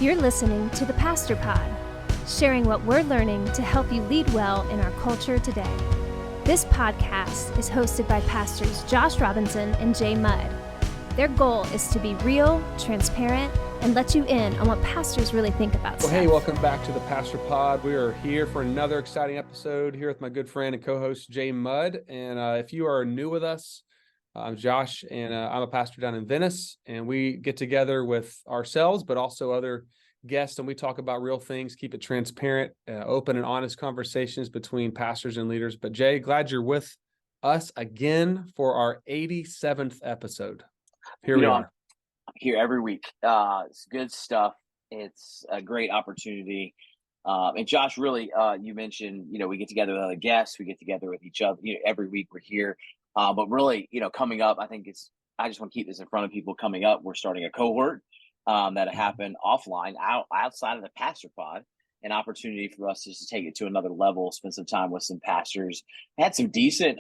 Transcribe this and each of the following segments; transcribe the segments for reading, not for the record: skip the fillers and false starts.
You're listening to the Pastor Pod, sharing what we're learning to help you lead well in our culture today. This podcast is hosted by pastors Josh Robinson and Jay Mudd. Their goal is to be real, transparent, and let you in on what pastors really think about stuff. Well, hey, welcome back to the Pastor Pod. We are here for another exciting episode here with my good friend and co-host Jay Mudd. And if you are new with us, I'm Josh, and I'm a pastor down in Venice, and we get together with ourselves, but also other guests, and we talk about real things, keep it transparent, open and honest conversations between pastors and leaders. But Jay, glad you're with us again for our 87th episode. Here we are. I'm here every week. It's good stuff. It's a great opportunity. And Josh, really, you mentioned, we get together with other guests, we get together with each other, every week we're here. But really, coming up, I just want to keep this in front of people. Coming up, we're starting a cohort that'll happen offline, outside of the Pastor Pod, an opportunity for us just to take it to another level, spend some time with some pastors. I had some decent,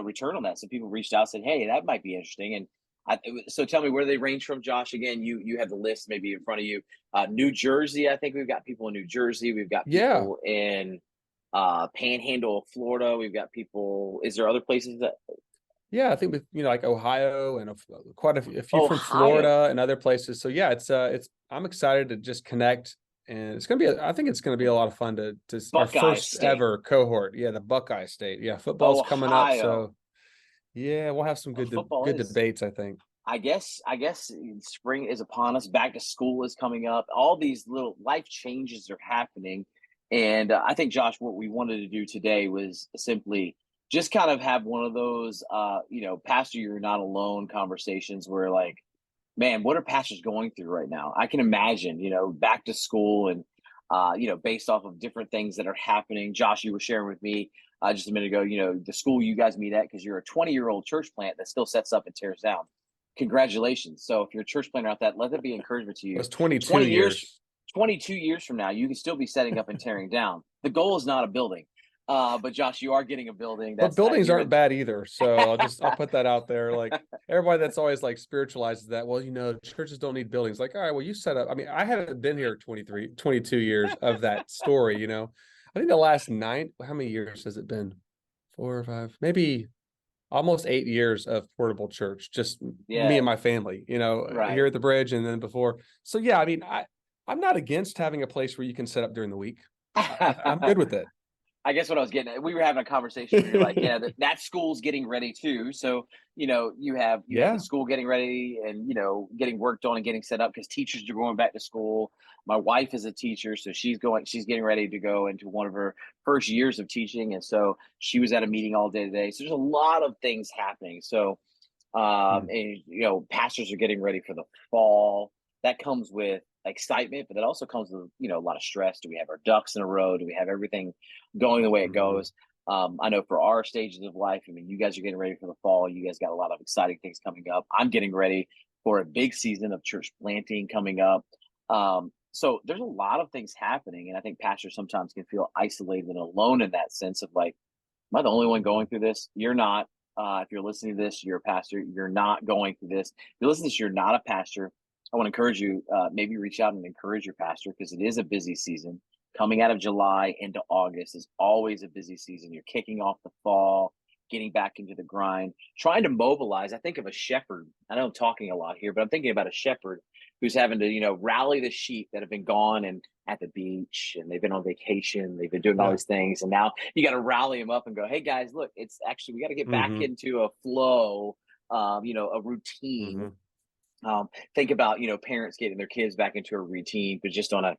return on that. Some people reached out and said, hey, that might be interesting. And so tell me, where do they range from, Josh? Again, you have the list maybe in front of you. New Jersey, I think we've got people in New Jersey. We've got people in Panhandle of Florida. We've got people. Is there other places that? Yeah, I think with like Ohio and quite a few from Florida and other places. So yeah, it's I'm excited to just connect, and it's gonna be I think it's gonna be a lot of fun to our first State. Ever cohort. Yeah, the Buckeye State. Yeah, football's coming up, so yeah, we'll have some good debates, I think. I guess spring is upon us. Back to school is coming up. All these little life changes are happening, and I think, Josh, what we wanted to do today was simply just kind of have one of those, pastor, you're not alone conversations where, like, man, what are pastors going through right now? I can imagine, back to school and, based off of different things that are happening. Josh, you were sharing with me just a minute ago, the school you guys meet at, because you're a 20-year-old church plant that still sets up and tears down. Congratulations. So if you're a church planter out there, let that be encouragement to you. It's 22 years. 22 years from now, you can still be setting up and tearing down. The goal is not a building. But Josh, you are getting a building. But buildings aren't bad either. So I'll put that out there. Like, everybody that's always like spiritualizes that. Well, churches don't need buildings. Like, all right, well, you set up. I mean, I haven't been here 22 years of that story. I think the last how many years has it been? 4 or 5, maybe almost 8 years of portable church. Just me and my family, right here at the bridge, and then before. So yeah, I mean, I'm not against having a place where you can set up during the week. I'm good with it. I guess what I was getting at, we were having a conversation. You're like, yeah, that school's getting ready too. So, you have the school getting ready and, getting worked on and getting set up because teachers are going back to school. My wife is a teacher, so she's getting ready to go into one of her first years of teaching. And so she was at a meeting all day today. So there's a lot of things happening. So, and, pastors are getting ready for the fall. That comes with excitement, but that also comes with a lot of stress. Do we have our ducks in a row? Do we have everything going the way it goes? I know for our stages of life, I mean, you guys are getting ready for the fall. You guys got a lot of exciting things coming up. I'm getting ready for a big season of church planting coming up. So there's a lot of things happening, and I think pastors sometimes can feel isolated and alone in that sense of like, am I the only one going through this? You're not. If you're listening to this, you're a pastor. You're not going through this. If you're listening to this, you're not a pastor. I want to encourage you, maybe reach out and encourage your pastor, because it is a busy season. Coming out of July into August is always a busy season. You're kicking off the fall, getting back into the grind, trying to mobilize. I think of a shepherd. I know I'm talking a lot here, but I'm thinking about a shepherd who's having to, rally the sheep that have been gone and at the beach, and they've been on vacation. They've been doing all these things. And now you got to rally them up and go, hey guys, look, it's actually, we got to get back into a flow, a routine. Think about, parents getting their kids back into a routine, but just on a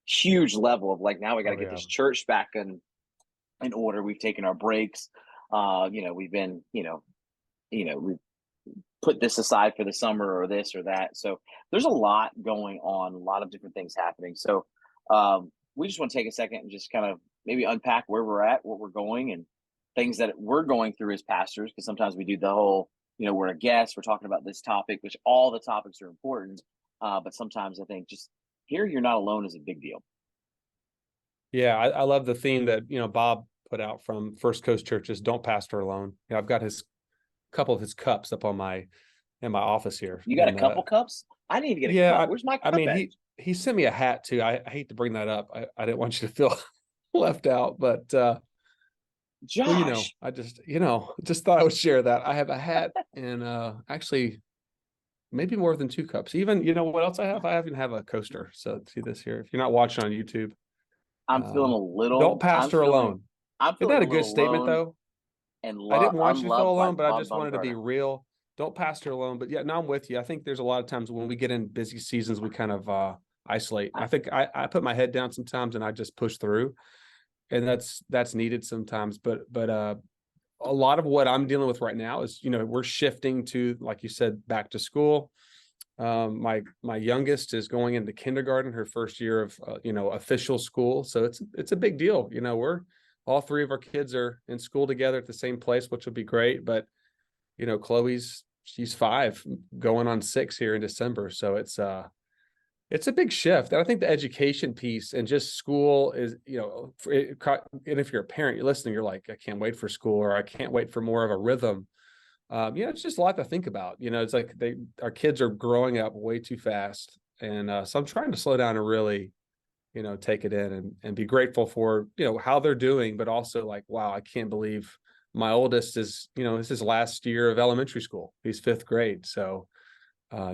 huge level of like, now we got to get this church back in order. We've taken our breaks. We've been, we've put this aside for the summer or this or that. So there's a lot going on, a lot of different things happening. So we just want to take a second and just kind of maybe unpack where we're at, what we're going, and things that we're going through as pastors, because sometimes we do the whole, we're a guest, we're talking about this topic, which all the topics are important. But sometimes I think just here, you're not alone is a big deal. Yeah, I love the theme that, Bob put out from First Coast Churches, don't pastor alone. I've got a couple of his cups up in my office here. You got a couple cups? I need to get a cup. Where's my cup at? he sent me a hat too. I hate to bring that up. I didn't want you to feel left out, but Josh, well, I just thought I would share that. I have a hat and actually maybe more than 2 cups. Even, what else I have? I even have a coaster. So see this here. If you're not watching on YouTube, I'm feeling a little. Don't pastor alone. Isn't that a good statement though? And I didn't want you to feel alone, but I just Bob wanted to be real. Don't pastor alone. But yeah, no, I'm with you. I think there's a lot of times when we get in busy seasons, we kind of isolate. I think I put my head down sometimes and I just push through, and that's needed sometimes. But a lot of what I'm dealing with right now is, we're shifting to, like you said, back to school. My youngest is going into kindergarten, her first year of official school, so it's a big deal. We're all 3 of our kids are in school together at the same place, which will be great. But she's 5 going on 6 here in December, so it's a big shift. And I think the education piece and just school is, and if you're a parent, you're listening, you're like, I can't wait for school, or I can't wait for more of a rhythm. It's just a lot to think about. It's like our kids are growing up way too fast. And so I'm trying to slow down and really, take it in and be grateful for, how they're doing, but also like, wow, I can't believe my oldest is, this is last year of elementary school. He's 5th grade. So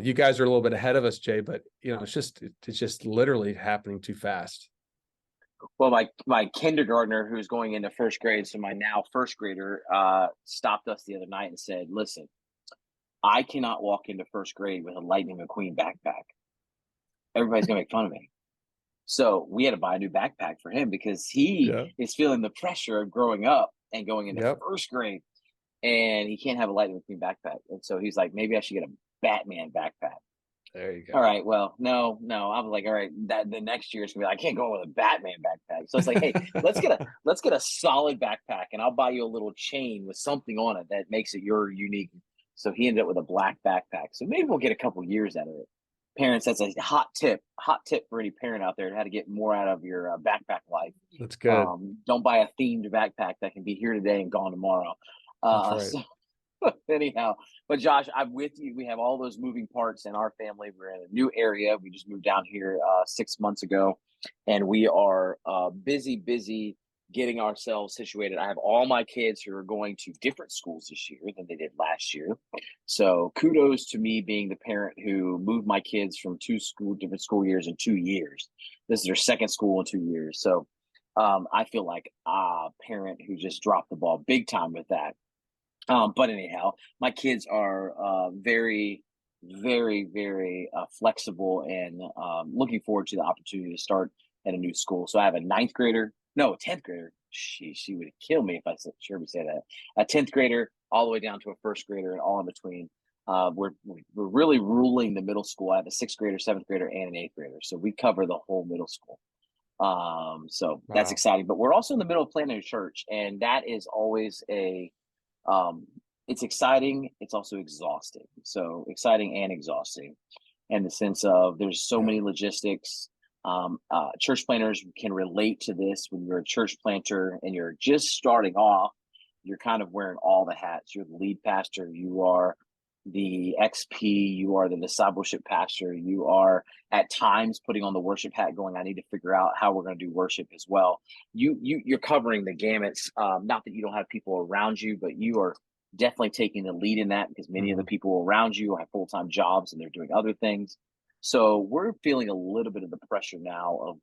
you guys are a little bit ahead of us, Jay, but it's just literally happening too fast. Well, my kindergartner who's going into 1st grade, so my now 1st grader, stopped us the other night and said, listen, I cannot walk into 1st grade with a Lightning McQueen backpack. Everybody's gonna make fun of me. So we had to buy a new backpack for him because he is feeling the pressure of growing up and going into 1st grade, and he can't have a Lightning McQueen backpack. And so he's like, maybe I should get a Batman backpack. There you go. All right. Well, no. I was like, all right, that the next year it's gonna be like, I can't go with a Batman backpack. So it's like, hey, let's get a solid backpack, and I'll buy you a little chain with something on it that makes it your unique. So he ended up with a black backpack. So maybe we'll get a couple years out of it. Parents, that's a hot tip for any parent out there, how to get more out of your backpack life. That's good. Don't buy a themed backpack that can be here today and gone tomorrow. That's right. Anyhow, but Josh, I'm with you. We have all those moving parts in our family. We're in a new area. We just moved down here 6 months ago, and we are busy getting ourselves situated. I have all my kids who are going to different schools this year than they did last year. So kudos to me being the parent who moved my kids from 2 different school years in 2 years. This is their 2nd school in 2 years. So I feel like a parent who just dropped the ball big time with that. But anyhow, my kids are very, very, very flexible, and looking forward to the opportunity to start at a new school. So I have a 10th grader. She would kill me if I said that. A 10th grader all the way down to a 1st grader and all in between. We're really ruling the middle school. I have a 6th grader, 7th grader, and an 8th grader. So we cover the whole middle school. So that's exciting. But we're also in the middle of planning a church, and that is always it's exciting. It's also exhausting. So exciting and exhausting in the sense of there's so many logistics. Church planners can relate to this. When you're a church planter and you're just starting off, you're kind of wearing all the hats. You're the lead pastor. You are the XP. You are the discipleship pastor. You are at times putting on the worship hat going, I need to figure out how we're going to do worship as well. You're covering the gamuts. Not that you don't have people around you, but you are definitely taking the lead in that because many of the people around you have full-time jobs and they're doing other things. So we're feeling a little bit of the pressure now of,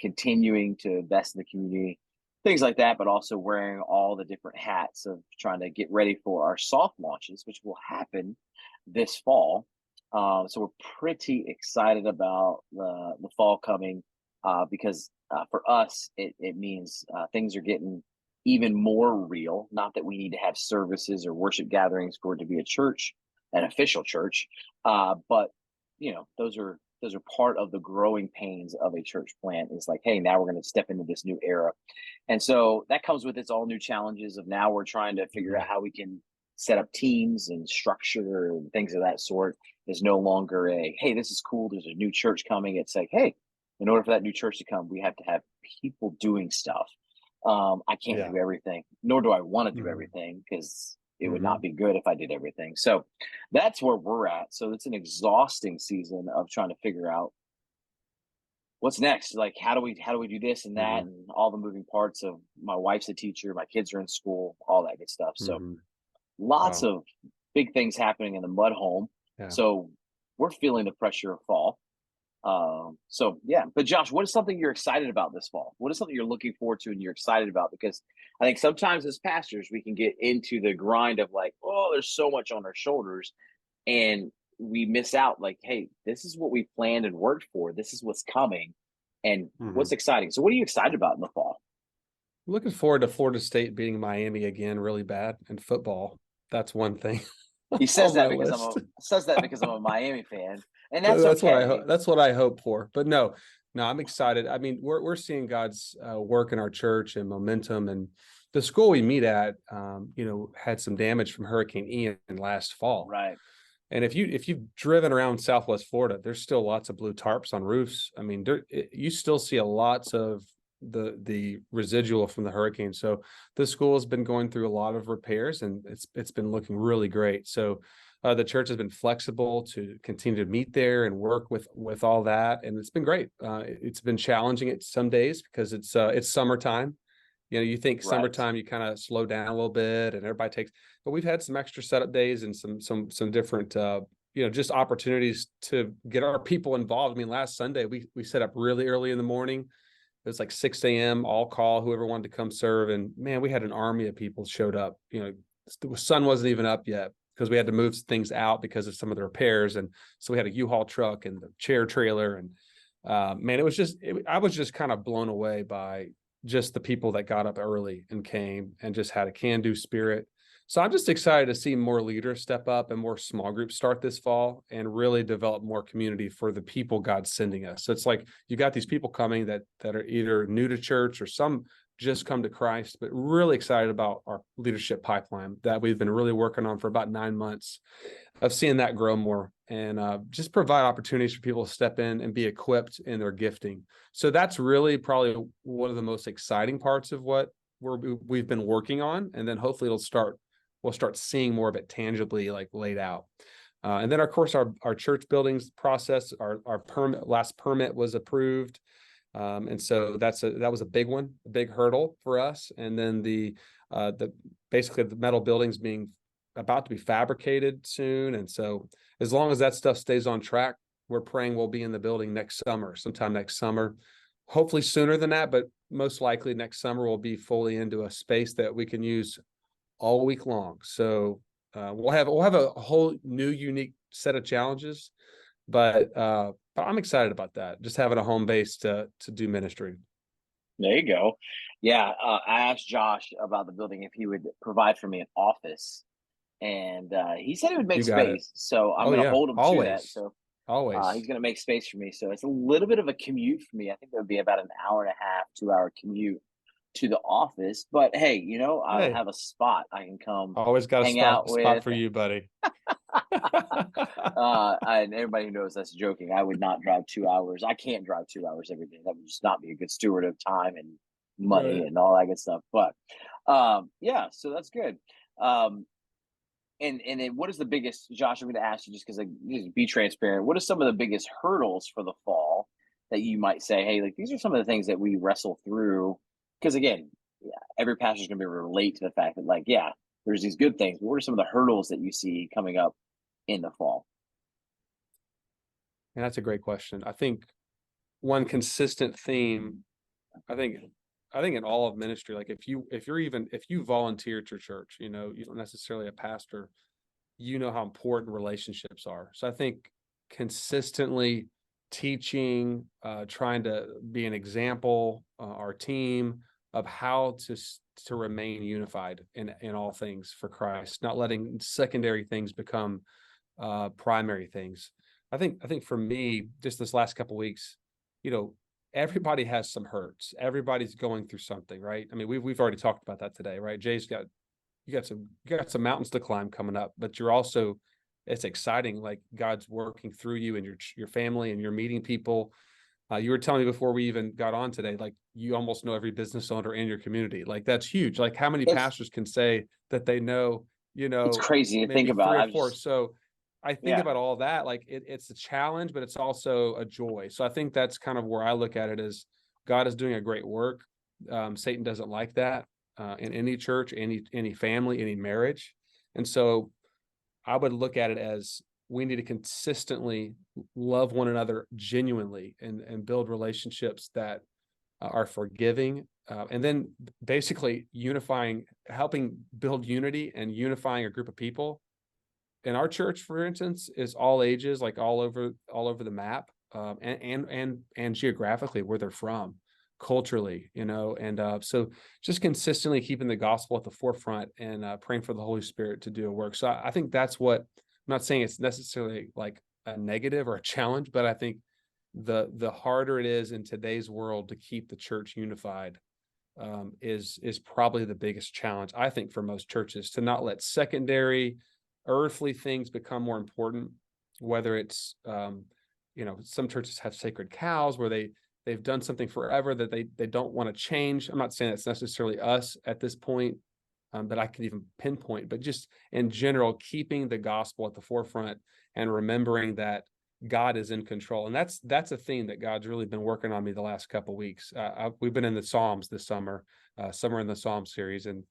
continuing to invest in the community, things like that, but also wearing all the different hats of trying to get ready for our soft launches, which will happen this fall. So we're pretty excited about the fall coming because for us, it means things are getting even more real. Not that we need to have services or worship gatherings for it to be a church, an official church, but those are part of the growing pains of a church plant. Is like, hey, now we're going to step into this new era, and so that comes with its all new challenges of now we're trying to figure out how we can set up teams and structure and things of that sort. Is no longer hey, this is cool, there's a new church coming. It's like, hey, in order for that new church to come, we have to have people doing stuff. I can't do everything, nor do I want to do everything, because it would not be good if I did everything. So that's where we're at. So it's an exhausting season of trying to figure out what's next? Like, how do we do this and that, and all the moving parts of my wife's a teacher, my kids are in school, all that good stuff. So lots of big things happening in the mud home. Yeah. So we're feeling the pressure of fall. So yeah, but Josh, what is something you're excited about this fall? What is something you're looking forward to and you're excited about? Because I think sometimes as pastors, we can get into the grind of like, oh, there's so much on our shoulders, and we miss out like, hey, this is what we planned and worked for. This is what's coming and what's exciting. So what are you excited about in the fall? Looking forward to Florida State beating Miami again really bad in football. That's one thing. He says that because I'm a Miami fan. And that's okay. That's what I hope for. But no, I'm excited. I mean, we're seeing God's work in our church and momentum, and the school we meet at, had some damage from Hurricane Ian last fall. Right. And if you've driven around Southwest Florida, there's still lots of blue tarps on roofs. I mean, you still see lots of the residual from the hurricane. So the school has been going through a lot of repairs, and it's been looking really great. So the church has been flexible to continue to meet there and work with all that, and it's been great. It's been challenging at some days because it's summertime. You think summertime, you kind of slow down a little bit, and everybody but we've had some extra setup days and some different just opportunities to get our people involved. I mean, last Sunday we set up really early in the morning. It was like 6 a.m. all call whoever wanted to come serve, and man, we had an army of people showed up. The sun wasn't even up yet, because we had to move things out because of some of the repairs. And so we had a U-Haul truck and the chair trailer. And man, I was just kind of blown away by just the people that got up early and came and just had a can-do spirit. So I'm just excited to see more leaders step up and more small groups start this fall and really develop more community for the people God's sending us. So it's like you got these people coming that are either new to church or some just come to Christ, but really excited about our leadership pipeline that we've been really working on for about 9 months, of seeing that grow more and just provide opportunities for people to step in and be equipped in their gifting. So that's really probably one of the most exciting parts of what we've been working on. And then hopefully we'll start seeing more of it tangibly like laid out. And then of course our church buildings process, our last permit was approved. And so that was a big one, a big hurdle for us. And then basically the metal buildings being about to be fabricated soon. And so as long as that stuff stays on track, we're praying we'll be in the building sometime next summer, hopefully sooner than that, but most likely next summer we'll be fully into a space that we can use all week long. So we'll have a whole new unique set of challenges, but I'm excited about that. Just having a home base to do ministry. There you go. Yeah. I asked Josh about the building if he would provide for me an office, and he said it would make space. So I'm going to hold him to that. So always he's going to make space for me. So it's a little bit of a commute for me. I think that would be about an hour and a half, 2-hour commute to the office. But hey, I have a spot I can come. Always got a spot for you, buddy. And everybody who knows that's joking. I would not drive 2 hours. I can't drive 2 hours every day. That would just not be a good steward of time and money and all that good stuff. But yeah, so that's good. And then what is the biggest, Josh, I'm going to ask you just because just be transparent. What are some of the biggest hurdles for the fall that you might say, hey, like these are some of the things that we wrestle through? Because again, every pastor is going to be able to relate to the fact that there's these good things. But what are some of the hurdles that you see coming up in the fall? And that's a great question. I think one consistent theme, I think in all of ministry, like if you volunteer at your church, you don't necessarily a pastor, how important relationships are. So I think consistently teaching, trying to be an example, our team of how to remain unified in all things for Christ, not letting secondary things become primary things. I think for me, just this last couple of weeks, everybody has some hurts. Everybody's going through something, right? I mean, we've already talked about that today, right? Jay's you got some mountains to climb coming up, but it's exciting. Like God's working through you and your family, and you're meeting people. You were telling me before we even got on today, like you almost know every business owner in your community. Like that's huge. Like how many pastors can say that they know, it's crazy to think about. So I think about all that, like it's a challenge, but it's also a joy. So I think that's kind of where I look at it, as God is doing a great work. Satan doesn't like that in any church, any family, any marriage. And so I would look at it as we need to consistently love one another genuinely and build relationships that are forgiving. And then basically helping build unity and unifying a group of people. In our church, for instance, is all ages, like all over the map, and geographically where they're from, culturally, and so just consistently keeping the gospel at the forefront and praying for the Holy Spirit to do a work. So I think that's what, I'm not saying it's necessarily like a negative or a challenge, but I think the harder it is in today's world to keep the church unified is probably the biggest challenge, I think, for most churches, to not let secondary earthly things become more important. Whether it's some churches have sacred cows where they've done something forever that they don't want to change. I'm not saying it's necessarily us at this point, but I could even pinpoint, but just in general, keeping the gospel at the forefront and remembering that God is in control. And that's a theme that God's really been working on me the last couple of weeks. We've been in the Psalms this summer in the Psalm series, and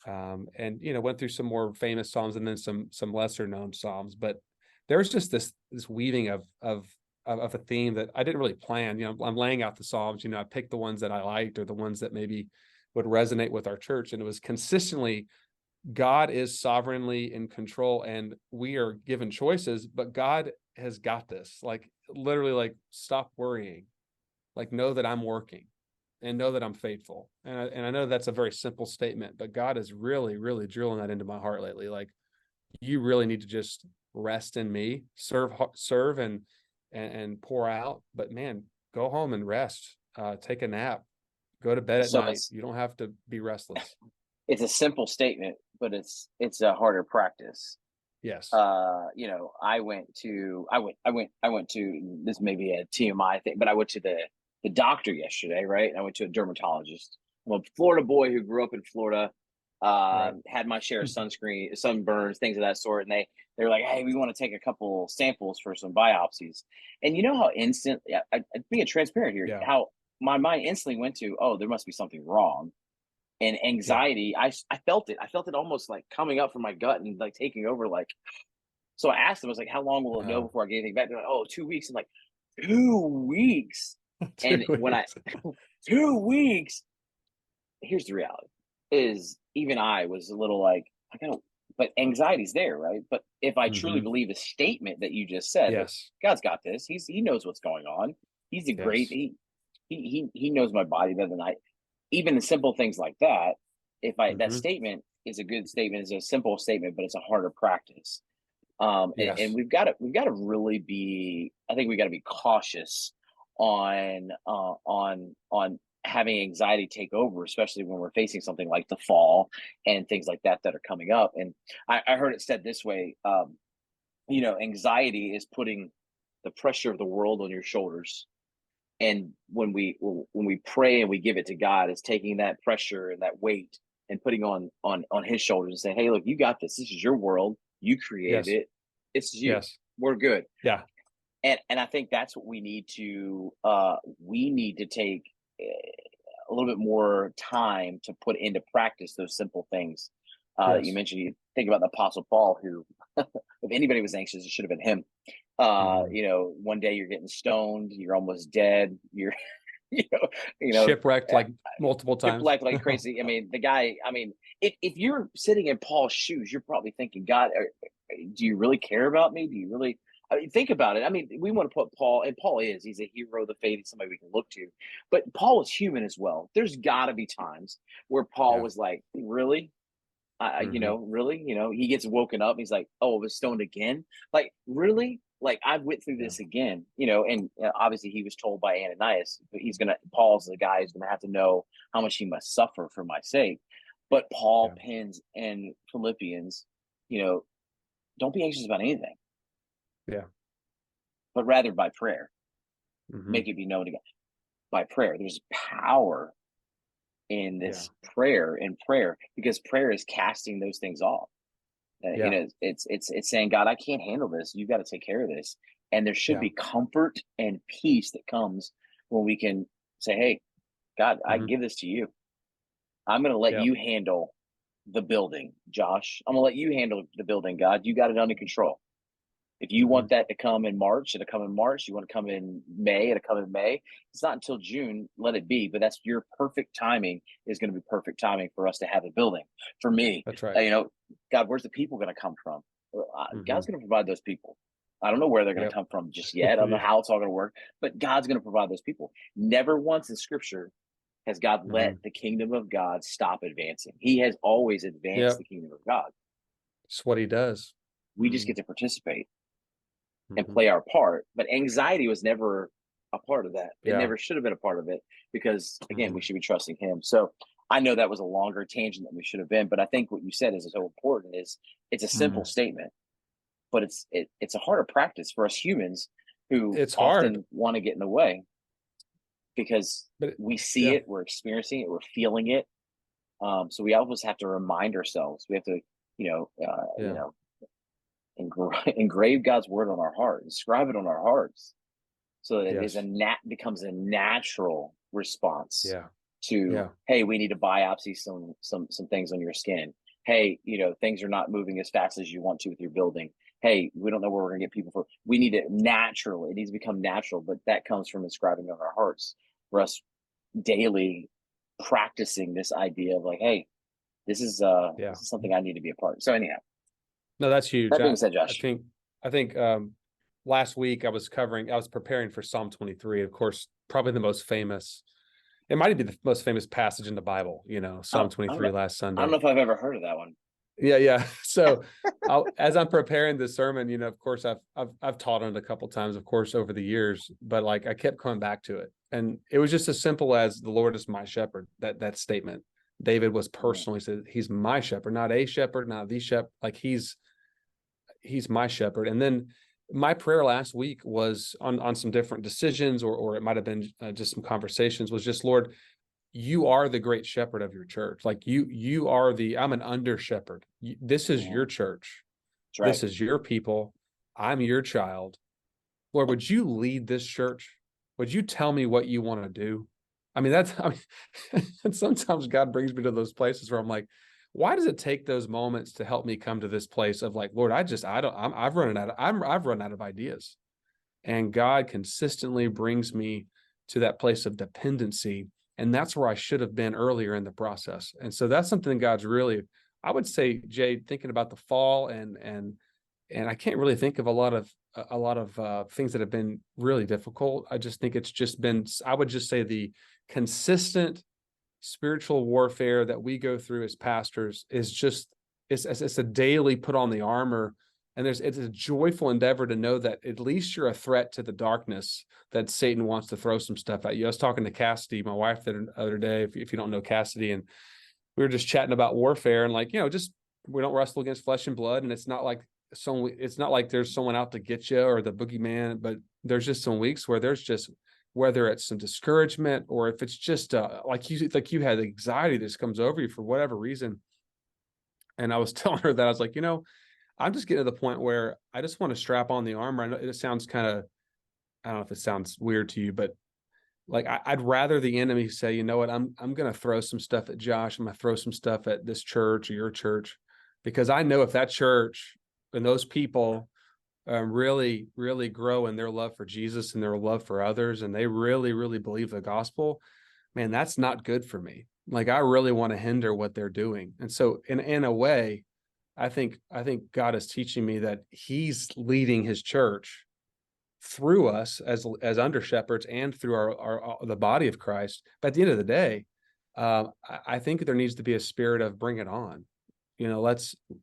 went through some more famous Psalms and then some lesser known Psalms. But there's just this weaving of a theme that I didn't really plan. I'm laying out the Psalms. I picked the ones that I liked, or the ones that maybe would resonate with our church, and it was consistently, God is sovereignly in control, and we are given choices, but God has got this. Like, literally, like, stop worrying, like, know that I'm working, and know that I'm faithful. And I know that's a very simple statement, but God is really, really drilling that into my heart lately. Like, you really need to just rest in me, serve and pour out, but man, go home and rest, take a nap, go to bed at night. You don't have to be restless. It's a simple statement, but it's a harder practice. Yes. I went to this may be a TMI thing, but I went to the doctor yesterday, right? I went to a dermatologist. I'm a Florida boy who grew up in Florida, Right. had my share of sunburns, things of that sort. And they're like, hey, we want to take a couple samples for some biopsies. And you know how being transparent here, how my mind instantly went to, oh, there must be something wrong. And anxiety, I felt it. I felt it almost like coming up from my gut and like taking over. Like, so I asked them, I was like, how long will it know before I get anything back? They're like, oh, 2 weeks. I'm like, 2 weeks. And when 2 weeks, here's the reality, is even I was a little like, but anxiety's there, right? But if I truly believe the statement that you just said, God's got this, he knows what's going on. He's a great, he knows my body better than I, even the simple things like that. That statement is a good statement, is a simple statement, but it's a harder practice. And we've got to really be, I think we got to be cautious on having anxiety take over, especially when we're facing something like the fall and things like that are coming up. And I heard it said this way, anxiety is putting the pressure of the world on your shoulders. And when we pray and we give it to God, it's taking that pressure and that weight and putting on his shoulders and saying, hey, look, you got this. This is your world. You created it. It's you. We're good. Yeah. And I think that's what we need to take a little bit more time to put into practice those simple things. You mentioned, you think about the Apostle Paul, who, if anybody was anxious, it should have been him. One day you're getting stoned, you're almost dead, you're shipwrecked like multiple times, shipwrecked like crazy. I mean, the guy, if you're sitting in Paul's shoes, you're probably thinking, God, do you really care about me? Do you really, think about it. We want to put Paul, and he's a hero of the faith, he's somebody we can look to, but Paul was human as well. There's gotta be times where Paul was like, really? Really? He gets woken up, he's like, oh, I was stoned again? Like, really? Like, I went through this again, and obviously he was told by Ananias, Paul's the guy who's gonna have to know how much he must suffer for my sake. But Paul pens in Philippians, don't be anxious about anything. Yeah. But rather by prayer, make it be known to God. By prayer, there's power in this prayer, because prayer is casting those things off. You know, it's saying, God, I can't handle this. You've got to take care of this. And there should be comfort and peace that comes when we can say, hey, God, I give this to you. I'm going to let you handle the building, Josh. I'm going to let you handle the building, God. You got it under control. If you want that to come in March, it'll come in March. You want to come in May, it'll come in May. It's not until June, let it be. But that's your perfect timing is going to be perfect timing for us to have a building. For me, that's right. You know, God, where's the people going to come from? God's going to provide those people. I don't know where they're going to come from just yet. I don't know how it's all going to work, but God's going to provide those people. Never once in Scripture has God let the kingdom of God stop advancing. He has always advanced the kingdom of God. It's what he does. We just get to participate and play our part. But anxiety was never a part of that. It never should have been a part of it because, again, we should be trusting him. So I know that was a longer tangent than we should have been, but I think what you said is so important. Is it's a simple statement, but it's a harder practice for us humans who often want to get in the way because we see it, we're experiencing it, we're feeling it. So we always have to remind ourselves. We have to, you know, engrave God's word on our heart, inscribe it on our hearts, so that it is becomes a natural response to, hey, we need to biopsy some things on your skin. Hey, you know, things are not moving as fast as you want to with your building. Hey, we don't know where we're going to get people for. We need it natural. It needs to become natural, but that comes from inscribing on our hearts for us daily practicing this idea of like, hey, this is something I need to be a part of. So anyhow. No, that's huge. That being said, Josh, I think last week I was preparing for Psalm 23. Of course, probably the most famous. It might be the most famous passage in the Bible. You know, Psalm 23 last Sunday. I don't know if I've ever heard of that one. Yeah. So as I'm preparing this sermon, you know, of course, I've taught on it a couple of times, of course, over the years. But like I kept coming back to it, and it was just as simple as the Lord is my shepherd. That statement. David was personally said, he's my shepherd, not a shepherd, not the shepherd. Like he's my shepherd. And then my prayer last week was on some different decisions, or it might have been just some conversations, was just, Lord, you are the great shepherd of your church. Like you are I'm an under shepherd. This is your church. Right. This is your people. I'm your child. Lord, would you lead this church? Would you tell me what you want to do? I mean, and sometimes God brings me to those places where I'm like, why does it take those moments to help me come to this place of like, Lord, I've run out of ideas. And God consistently brings me to that place of dependency. And that's where I should have been earlier in the process. And so that's something God's really, I would say, Jay, thinking about the fall and I can't really think of a lot of things that have been really difficult. I just think it's just been, I would just say the consistent spiritual warfare that we go through as pastors is just, it's a daily put on the armor. And it's a joyful endeavor to know that at least you're a threat to the darkness that Satan wants to throw some stuff at you. I was talking to Cassidy, my wife, the other day, if you don't know Cassidy, and we were just chatting about warfare and like, you know, just, we don't wrestle against flesh and blood. And it's not like there's someone out to get you or the boogeyman, but there's just some weeks where there's just, whether it's some discouragement or if it's just like you had anxiety that just comes over you for whatever reason. And I was telling her that I was like, you know, I'm just getting to the point where I just want to strap on the armor. I know it sounds kind of, I don't know if it sounds weird to you, but like I'd rather the enemy say, you know what, I'm going to throw some stuff at Josh. I'm going to throw some stuff at this church or your church, because I know if that church and those people really, really grow in their love for Jesus and their love for others, and they really, really believe the gospel, man, that's not good for me. Like I really want to hinder what they're doing. And so in a way, I think God is teaching me that he's leading his church through us as under shepherds and through our the body of Christ. But at the end of the day, I think there needs to be a spirit of bring it on. You know,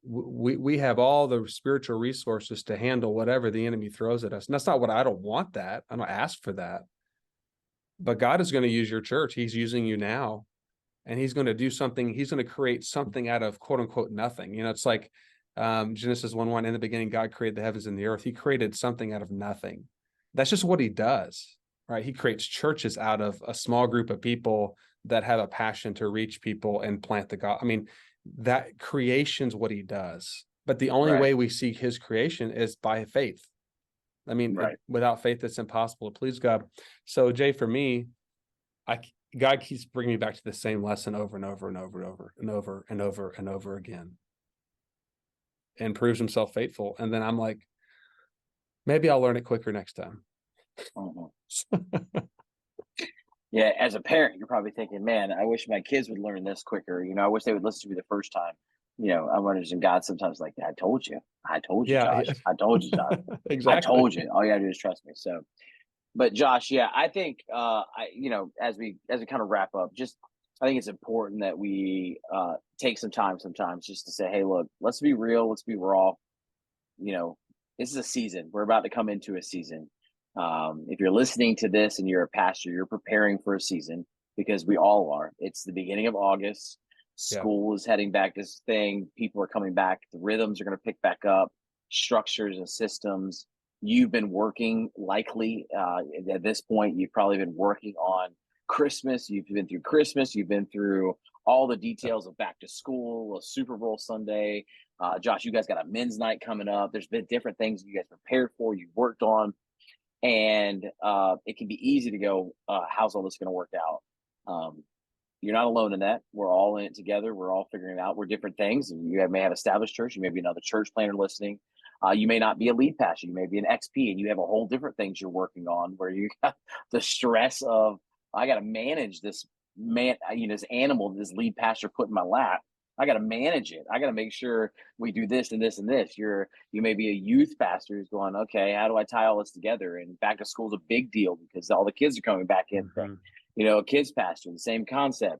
we have all the spiritual resources to handle whatever the enemy throws at us. And that's not what I don't want that. I don't ask for that. But God is going to use your church. He's using you now. And he's going to do something. He's going to create something out of quote unquote nothing. You know, it's like Genesis 1:1, in the beginning, God created the heavens and the earth. He created something out of nothing. That's just what he does, right? He creates churches out of a small group of people that have a passion to reach people and plant the God. I mean, that creation's what he does. But the only Right. way we see his creation is by faith. I mean, Right. without faith, it's impossible to please God. So Jay, for me, God keeps bringing me back to the same lesson over and over and over and over and over and over and over again, and proves himself faithful. And then I'm like, maybe I'll learn it quicker next time. Yeah, as a parent, you're probably thinking, man, I wish my kids would learn this quicker. I wish they would listen to me the first time. I'm wondering, God sometimes like, I told you, Yeah, Josh, I told you, Josh, exactly. I told you. All you gotta do is trust me. So, but Josh, yeah, I think, as we kind of wrap up, I think it's important that we take some time sometimes just to say, hey, look, let's be real, let's be raw. This is a season. We're about to come into a season. If you're listening to this and you're a pastor, you're preparing for a season, because we all are. It's the beginning of August. School is heading back to this thing. People are coming back. The rhythms are going to pick back up. Structures and systems. You've been working, likely at this point, you've probably been working on Christmas. You've been through Christmas. You've been through all the details of back to school, a Super Bowl Sunday. Josh, you guys got a men's night coming up. There's been different things you guys prepared for, you've worked on. And it can be easy to go, how's all this going to work out? You're not alone in that. We're all in it together. We're all figuring it out. We're different things. You may have established church. You may be another church planner listening. You may not be a lead pastor. You may be an XP, and you have a whole different things you're working on, where you got the stress of, I got to manage this this animal this lead pastor put in my lap. I got to manage it. I got to make sure we do this and this and this. You may be a youth pastor who's going, okay, how do I tie all this together? And back to school is a big deal because all the kids are coming back in. A kids pastor, the same concept.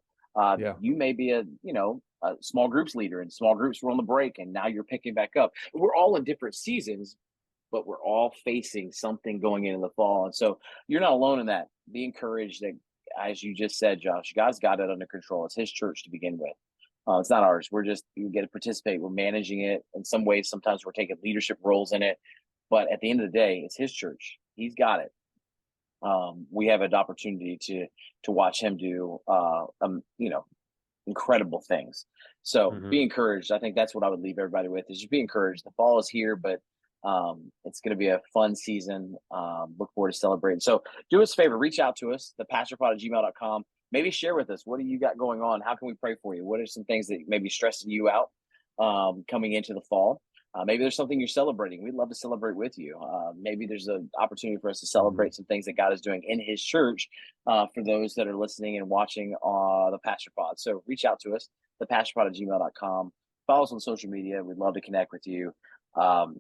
You may be a small groups leader, and small groups were on the break, and now you're picking back up. We're all in different seasons, but we're all facing something going into the fall. And so you're not alone in that. Be encouraged that, as you just said, Josh, God's got it under control. It's his church to begin with. It's not ours. We get to participate. We're managing it in some ways. Sometimes we're taking leadership roles in it, but at the end of the day, it's his church. He's got it. We have an opportunity to watch him do, incredible things. So be encouraged. I think that's what I would leave everybody with, is just be encouraged. The fall is here, but it's going to be a fun season. Look forward to celebrating. So do us a favor, reach out to us, thepastorpod@gmail.com. Maybe share with us, what do you got going on? How can we pray for you? What are some things that may be stressing you out coming into the fall? Maybe there's something you're celebrating. We'd love to celebrate with you. Maybe there's an opportunity for us to celebrate some things that God is doing in his church for those that are listening and watching the Pastor Pod. So reach out to us, thepastorpod@gmail.com. Follow us on social media. We'd love to connect with you.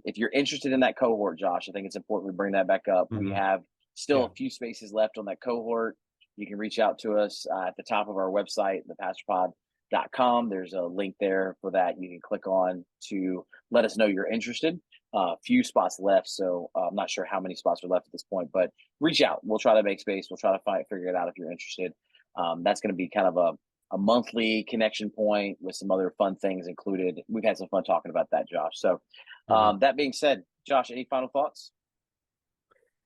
If you're interested in that cohort, Josh, I think it's important we bring that back up. We have still a few spaces left on that cohort. You can reach out to us at the top of our website, thepastorpod.com. There's a link there for that. You can click on to let us know you're interested. Few spots left, so I'm not sure how many spots are left at this point, but reach out. We'll try to make space. We'll try to figure it out if you're interested. That's going to be kind of a monthly connection point with some other fun things included. We've had some fun talking about that, Josh. So that being said, Josh, any final thoughts?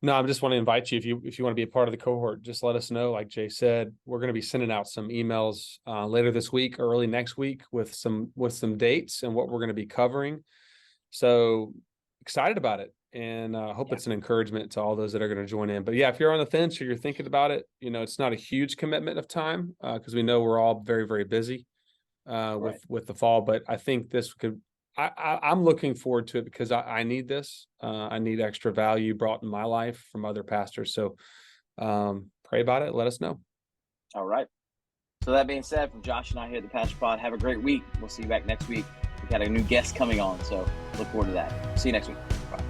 No, I just want to invite you, if you want to be a part of the cohort, just let us know. Like Jay said, we're going to be sending out some emails later this week, early next week, with some dates and what we're going to be covering. So excited about it, and hope it's an encouragement to all those that are going to join in. But yeah, if you're on the fence or you're thinking about it, it's not a huge commitment of time because we know we're all very, very busy with the fall. But I think this could. I'm looking forward to it because I need this. I need extra value brought in my life from other pastors. So pray about it. Let us know. All right. So that being said, from Josh and I here at the Pastor Pod, have a great week. We'll see you back next week. We've got a new guest coming on, so look forward to that. See you next week. Bye.